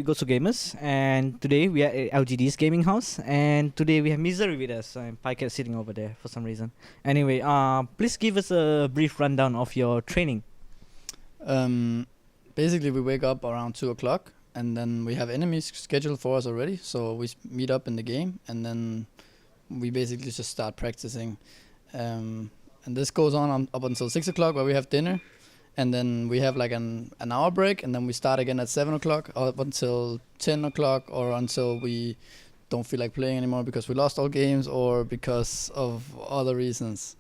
with GosuGamers, and today we are at LGD's gaming house, and today we have MiSeRy with us, and Pycat sitting over there for some reason. Anyway, please give us a brief rundown of your training. Basically, we wake up around 2 o'clock, and then we have enemies scheduled for us already, so we meet up in the game, and then we basically just start practicing. And this goes on up until 6 o'clock, where we have dinner. And then we have like an hour break, and then we start again at 7 o'clock up until 10 o'clock, or until we don't feel like playing anymore because we lost all games or because of other reasons.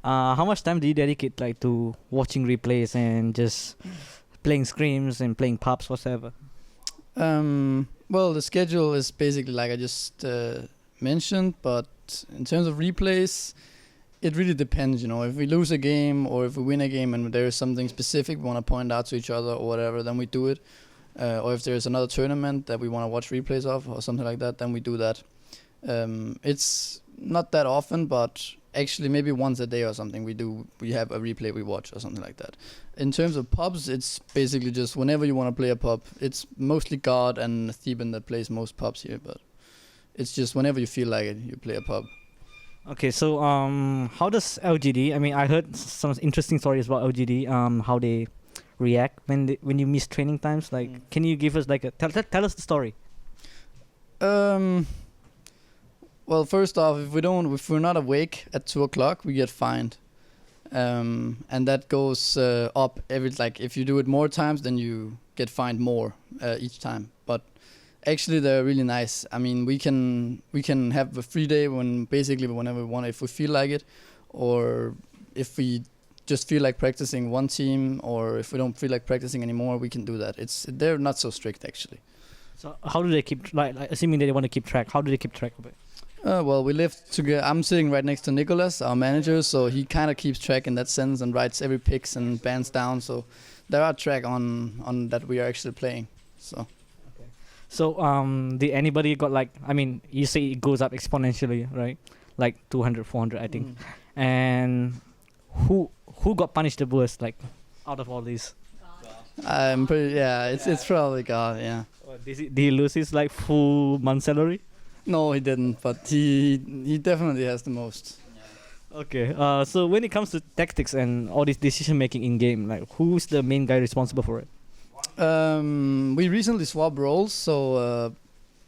How much time do you dedicate to watching replays and just playing scrims and playing pubs, whatever? Well, the schedule is basically like I just mentioned, but in terms of replays, it really depends, if we lose a game or if we win a game and there is something specific we want to point out to each other or whatever, then we do it. Or if there's another tournament that we want to watch replays of or something like that, then we do that. It's not that often, but actually maybe once a day or something we have a replay we watch or something like that. In terms of pubs, it's basically just whenever you want to play a pub. It's mostly God and Theban that plays most pubs here, but it's just whenever you feel like it, you play a pub. Okay, so how does LGD? I mean, I heard some interesting stories about LGD. How they react when you miss training times. Can you give us tell us the story? Well, first off, if we're not awake at 2 o'clock, we get fined, and that goes up if you do it more times, then you get fined more each time. But actually, they're really nice. I mean, we can have a free day whenever we want, if we feel like it, or if we just feel like practicing one team, or if we don't feel like practicing anymore, we can do that. They're not so strict actually. So how do they keep assuming they want to keep track? How do they keep track of it? Well, we live together. I'm sitting right next to Nicholas, our manager, so he kind of keeps track in that sense and writes every picks and bans down. So there are track on that we are actually playing. So, did anybody got you say it goes up exponentially, right? 200, 400, I think. And who got punished the worst, out of all these? It's probably God, yeah. Did he lose his, full month salary? No, he didn't, but he definitely has the most. Okay, so when it comes to tactics and all this decision making in game, who's the main guy responsible for it? We recently swapped roles, so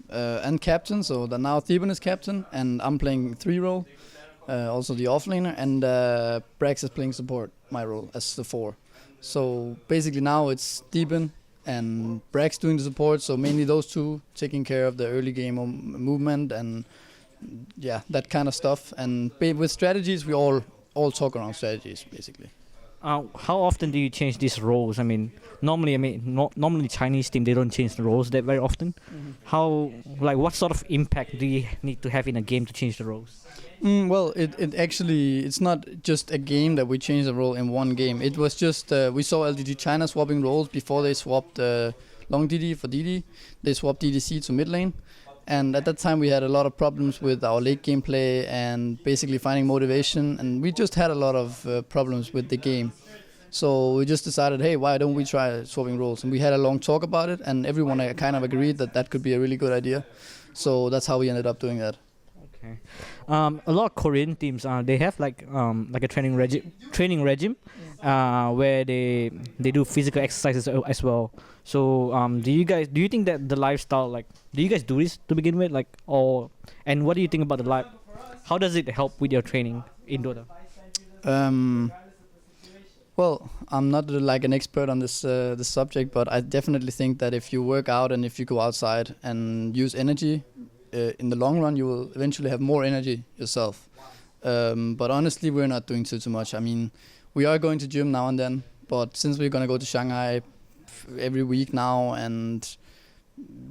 and captain. So now Theban is captain, and I'm playing 3 role, also the offlaner, and Brax is playing support, my role as the 4. So basically now it's Theban and Brax doing the support. So mainly those two taking care of the early game movement and that kind of stuff. And with strategies, we all talk around strategies basically. How often do you change these roles? Normally Chinese team, they don't change the roles that very often. Mm-hmm. What sort of impact do you need to have in a game to change the roles? Well, it actually, it's not just a game that we changed the role in one game. It was just, we saw LGD China swapping roles before they swapped long DD for DD. They swapped DDC to mid lane. And at that time we had a lot of problems with our late game play and basically finding motivation, and we just had a lot of problems with the game. So we just decided, hey, why don't we try swapping roles? And we had a long talk about it, and everyone kind of agreed that could be a really good idea. So that's how we ended up doing that. Okay. A lot of Korean teams they have a training regime where they do physical exercises as well. So do you think that the lifestyle do you guys do this to begin with and what do you think about the life? How does it help with your training in Dota? Well, I'm not an expert on this subject, but I definitely think that if you work out and if you go outside and use energy, in the long run you will eventually have more energy yourself. But honestly, we're not doing too much. I mean, we are going to gym now and then, but since we're going to go to Shanghai every week now, and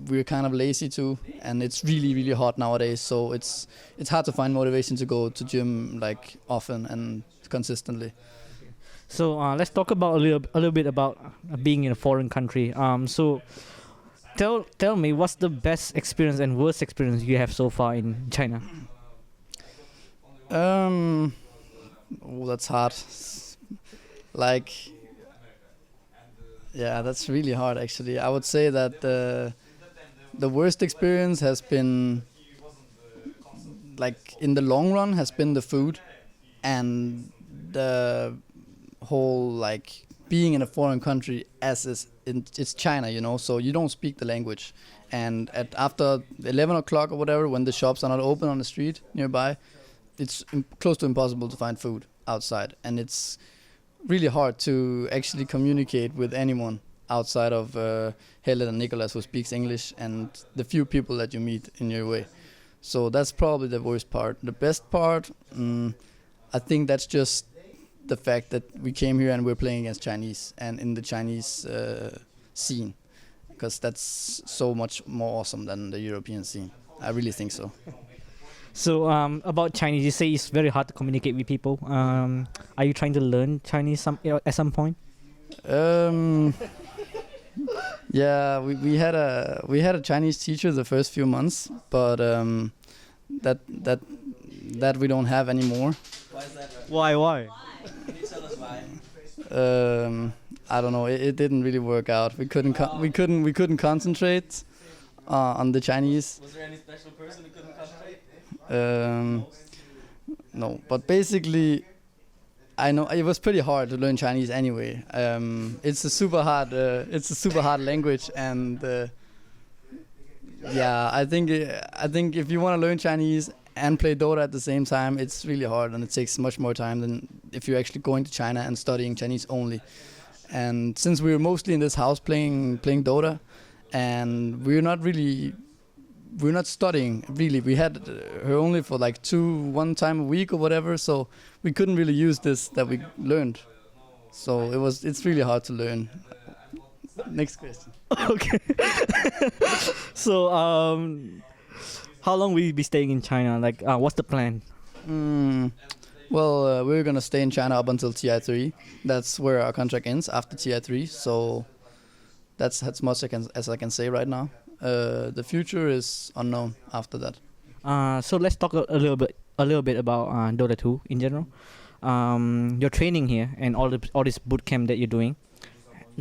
we're kind of lazy too, and it's really, really hot nowadays, so it's hard to find motivation to go to gym often and consistently. So let's talk about a little bit about being in a foreign country. So tell me, what's the best experience and worst experience you have so far in China? That's hard. Yeah, that's really hard actually. I would say that the worst experience has been, like in the long run, has been the food and the whole like being in a foreign country as is it's China, you know, so you don't speak the language, and after 11 o'clock or whatever, when the shops are not open on the street nearby, it's close to impossible to find food outside, and it's really hard to actually communicate with anyone outside of Helen and Nicholas, who speaks English, and the few people that you meet in your way. So that's probably the worst part. The best part, I think that's just the fact that we came here and we're playing against Chinese and in the Chinese scene, because that's so much more awesome than the European scene. I really think so. So about Chinese, you say it's very hard to communicate with people. Are you trying to learn Chinese at some point? Yeah, we had a Chinese teacher the first few months, but that we don't have anymore. Why is that? Why? Can you tell us why? I don't know. It didn't really work out. We couldn't concentrate on the Chinese. Was there any special person who couldn't concentrate? No, but basically, I know it was pretty hard to learn Chinese anyway. It's a super hard language, and yeah, I think if you want to learn Chinese and play Dota at the same time, it's really hard, and it takes much more time than if you're actually going to China and studying Chinese only. And since we were mostly in this house playing Dota, and we're not studying really. We had her only for like one time a week or whatever, so we couldn't really use this that we learned. So it's really hard to learn. Next question. Okay. So how long will you be staying in China? Like, what's the plan? Well, we're gonna stay in China up until TI3. That's where our contract ends after TI3. So that's as much as I can say right now. The future is unknown after that. So let's talk a little bit about Dota 2 in general. Your training here and all this boot camp that you're doing.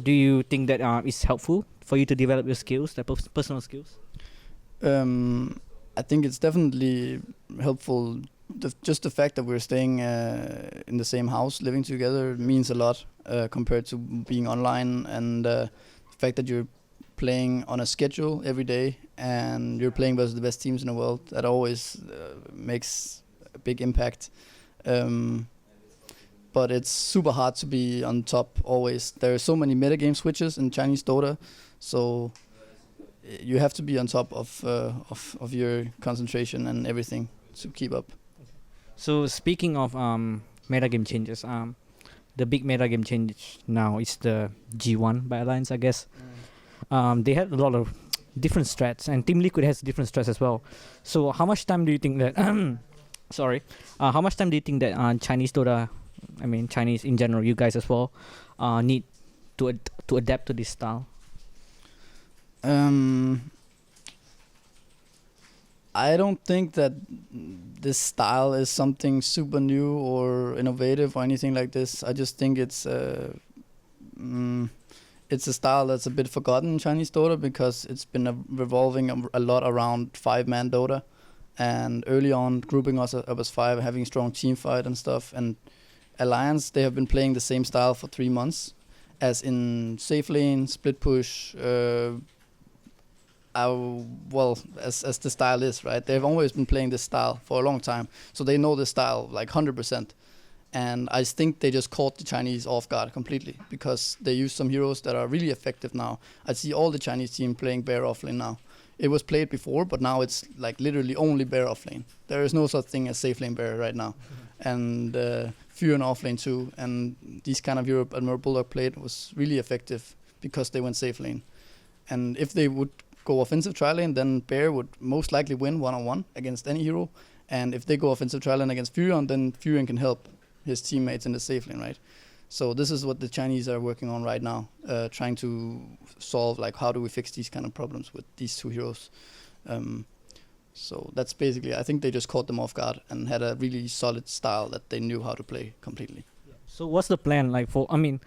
Do you think that is helpful for you to develop your skills, the personal skills? I think it's definitely helpful. Just the fact that we're staying in the same house, living together, means a lot compared to being online, and the fact that you're playing on a schedule every day and you're playing versus the best teams in the world, that always makes a big impact. But it's super hard to be on top always. There are so many metagame switches in Chinese Dota, so you have to be on top of your concentration and everything to keep up. So speaking of metagame changes, the big metagame change now is the G1 by Alliance, I guess. They had a lot of different strats, and Team Liquid has different strats as well. So how much time do you think that how much time do you think that Chinese Dota, I mean Chinese in general, you guys as well, need to adapt to this style? I don't think that this style is something super new or innovative or anything like this. I just think it's a style that's a bit forgotten in Chinese Dota, because it's been revolving a lot around 5-man Dota, and early on grouping us up as 5, having strong team fight and stuff. And Alliance, they have been playing the same style for 3 months, as in safe lane, split push, as the style is, right? They've always been playing this style for a long time, so they know this style like 100%. And I think they just caught the Chinese off guard completely, because they use some heroes that are really effective now. I see all the Chinese team playing bear offlane now. It was played before, but now it's like literally only bear offlane. There is no such thing as safe lane bear right now. And Fury and offlane too. And these kind of hero Admiral Bulldog played was really effective because they went safe lane. And if they would go offensive tri lane, then bear would most likely win 1-on-1 against any hero. And if they go offensive tri lane against Furion, then Furion can help his teammates in the safe lane, right? So this is what the Chinese are working on right now, trying to solve, like, how do we fix these kind of problems with these two heroes. So that's basically, I think they just caught them off guard and had a really solid style that they knew how to play completely. So what's the plan like for? I mean,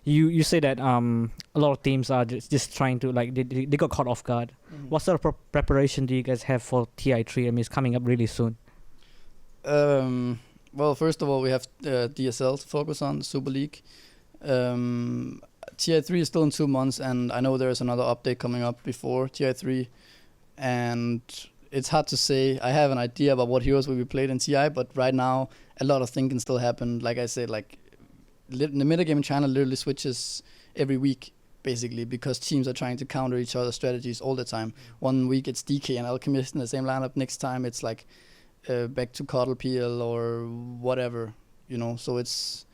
you say that a lot of teams are just trying to like they got caught off guard. What sort of preparation do you guys have for TI3? I mean, it's coming up really soon. Well, first of all, we have DSL to focus on, the Super League. TI3 is still in 2 months, and I know there's another update coming up before TI3, and it's hard to say. I have an idea about what heroes will be played in TI, but right now a lot of things can still happen. Like I said, like the metagame in China literally switches every week, basically, because teams are trying to counter each other's strategies all the time. 1 week it's DK and Alchemist in the same lineup. Next time it's like back to Coddle PL or whatever, you know. So it's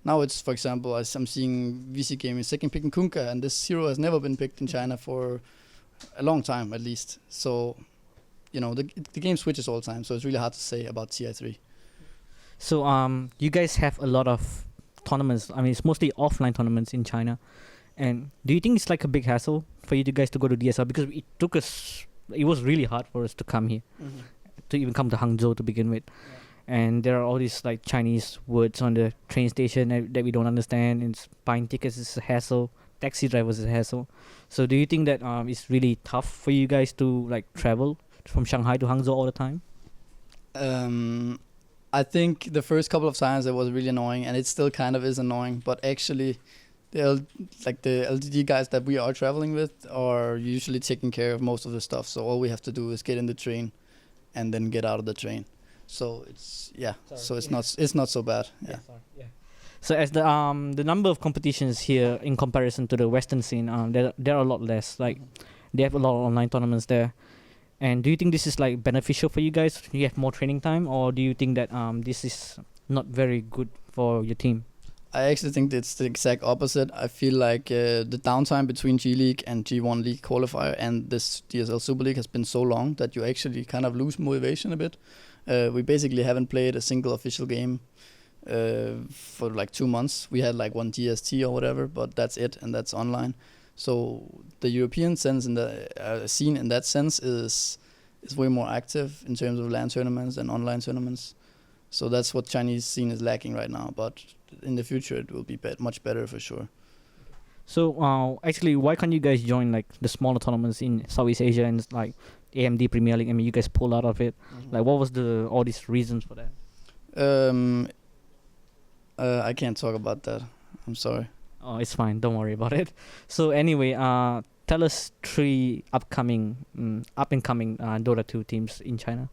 now it's, for example, as I'm seeing VC Gaming second picking Kunkka, and this hero has never been picked in China for a long time at least. So, you know, the game switches all the time, so it's really hard to say about TI3. So you guys have a lot of tournaments. I mean, it's mostly offline tournaments in China. And do you think it's like a big hassle for you guys to go to DSL? Because it was really hard for us to come here, to even come to Hangzhou to begin with. And there are all these like Chinese words on the train station that we don't understand. And buying tickets is a hassle. Taxi drivers is a hassle. So do you think that it's really tough for you guys to like travel from Shanghai to Hangzhou all the time? I think the first couple of times it was really annoying, and it still kind of is annoying. But actually, the LGD guys that we are traveling with are usually taking care of most of the stuff. So all we have to do is get in the train, and then get out of the train. So it's it's not so bad. Yeah. So as the number of competitions here in comparison to the Western scene, there are a lot less. Like they have a lot of online tournaments there. And do you think this is like beneficial for you guys? You have more training time, or do you think that this is not very good for your team? I actually think it's the exact opposite. I feel like the downtime between G League and G1 League qualifier and this DSL Super League has been so long that you actually kind of lose motivation a bit. We basically haven't played a single official game for like 2 months. We had like one GST or whatever, but that's it, and that's online. So the European sense in the scene in that sense is way more active in terms of LAN tournaments and online tournaments. So that's what Chinese scene is lacking right now. But in the future, it will be much better for sure. So actually, why can't you guys join like the smaller tournaments in Southeast Asia and like AMD Premier League? I mean, you guys pull out of it. Like, what was all these reasons for that? I can't talk about that. I'm sorry. Oh, it's fine. Don't worry about it. So anyway, tell us 3 up and coming Dota 2 teams in China.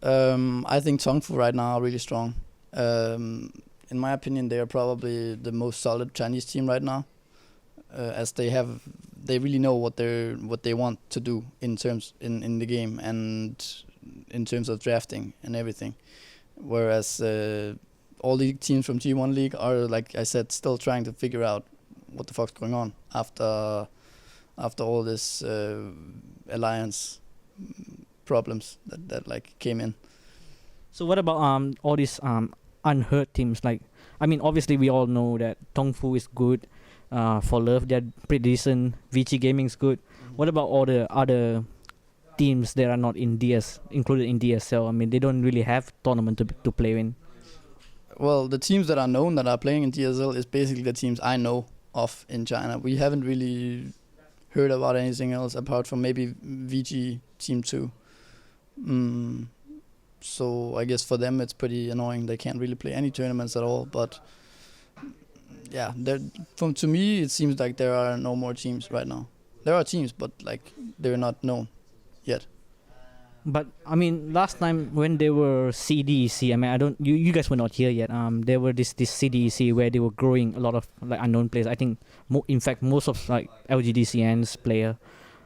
I think Tongfu right now are really strong. In my opinion, they are probably the most solid Chinese team right now, as they really know what they want to do in the game and in terms of drafting and everything. Whereas all the teams from G1 League are, like I said, still trying to figure out what the fuck's going on after all this alliance problems that like came in. So what about all these unheard teams? Like, I mean, obviously we all know that Tongfu is good. For Love, they're pretty decent. VG Gaming is good. What about all the other teams that are not in included in DSL? I mean, they don't really have tournament to play in. Well, the teams that are known that are playing in DSL is basically the teams I know of in China. We haven't really heard about anything else apart from maybe VG Team 2. So I guess for them it's pretty annoying. They can't really play any tournaments at all. But yeah, to me it seems like there are no more teams right now. There are teams, but like they're not known yet. But I mean, last time when they were CDEC, I mean, you guys were not here yet. There were this CDEC where they were growing a lot of like unknown players. I think, in fact, most of like lgd.cn's player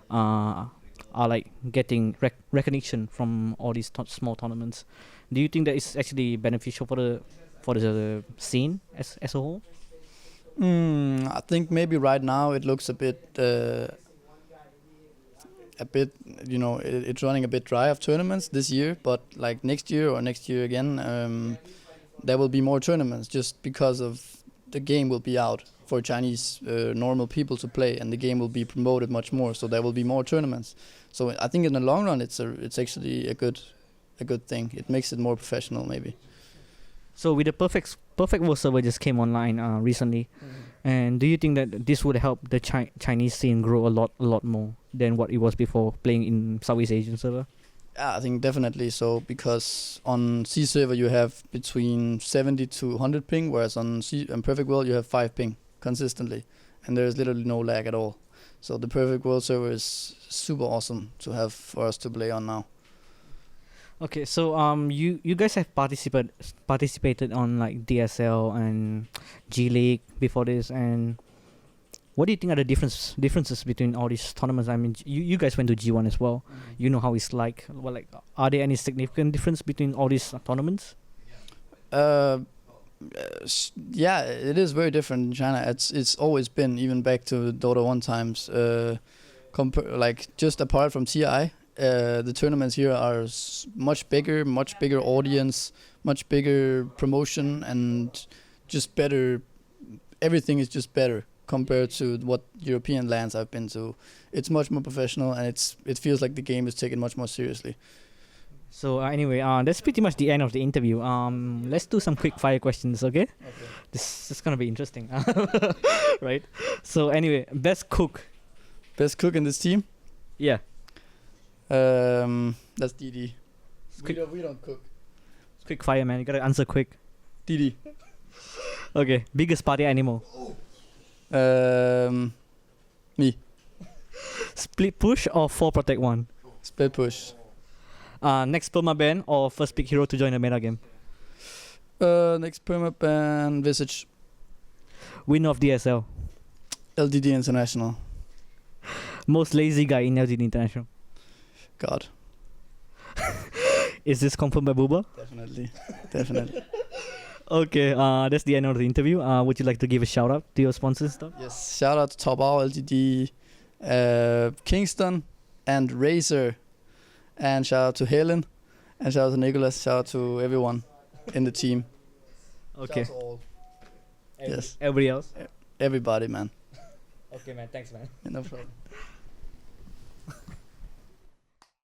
are like getting recognition from all these small tournaments. Do you think that it's actually beneficial for the scene as a whole? I think maybe right now it looks a bit, you know, it's running a bit dry of tournaments this year, but like next year or next year again, there will be more tournaments just because of the game will be out for Chinese normal people to play, and the game will be promoted much more, so there will be more tournaments. So I think in the long run it's actually a good thing. It makes it more professional maybe. So with the perfect world server just came online recently, and do you think that this would help the Chinese scene grow a lot more than what it was before playing in Southeast Asian server? Yeah, I think definitely so, because on C server you have between 70 to 100 ping, whereas on Perfect World you have 5 ping consistently, and there's literally no lag at all. So the Perfect World server is super awesome to have for us to play on now. Okay, so you guys have participated on like DSL and G League before this, and what do you think are the differences between all these tournaments? I mean, you guys went to G1 as well. You know how it's like. Well, like, are there any significant difference between all these tournaments? Yeah, it is very different in China. It's always been, even back to Dota 1 times. Like, just apart from TI, the tournaments here are much bigger audience, much bigger promotion, and just better. Everything is just better compared to what European lands I've been to. It's much more professional, and it feels like the game is taken much more seriously. So anyway, that's pretty much the end of the interview. Let's do some quick fire questions, okay? This is gonna be interesting, right? So anyway, best cook. Best cook in this team? Yeah. That's DD. We don't cook. Quick fire, man. You gotta answer quick. DD. Okay. Biggest party animal. Me. Split push or 4 protect 1? Split push. Next permaban or first pick hero to join the meta game? Next permaban Visage. Winner of DSL. LGD International. Most lazy guy in LGD International. God. Is this confirmed by Booba? Definitely. Okay, that's the end of the interview. Would you like to give a shout out to your sponsors and stuff? Yes, shout out to Top Hour, LGD, Kingston, and Razer, and shout out to Helen, and shout out to Nicholas, shout out to everyone in the team. Okay. Shout out to all. Yes. Everybody else? Everybody, man. Okay, man. Thanks, man. No problem.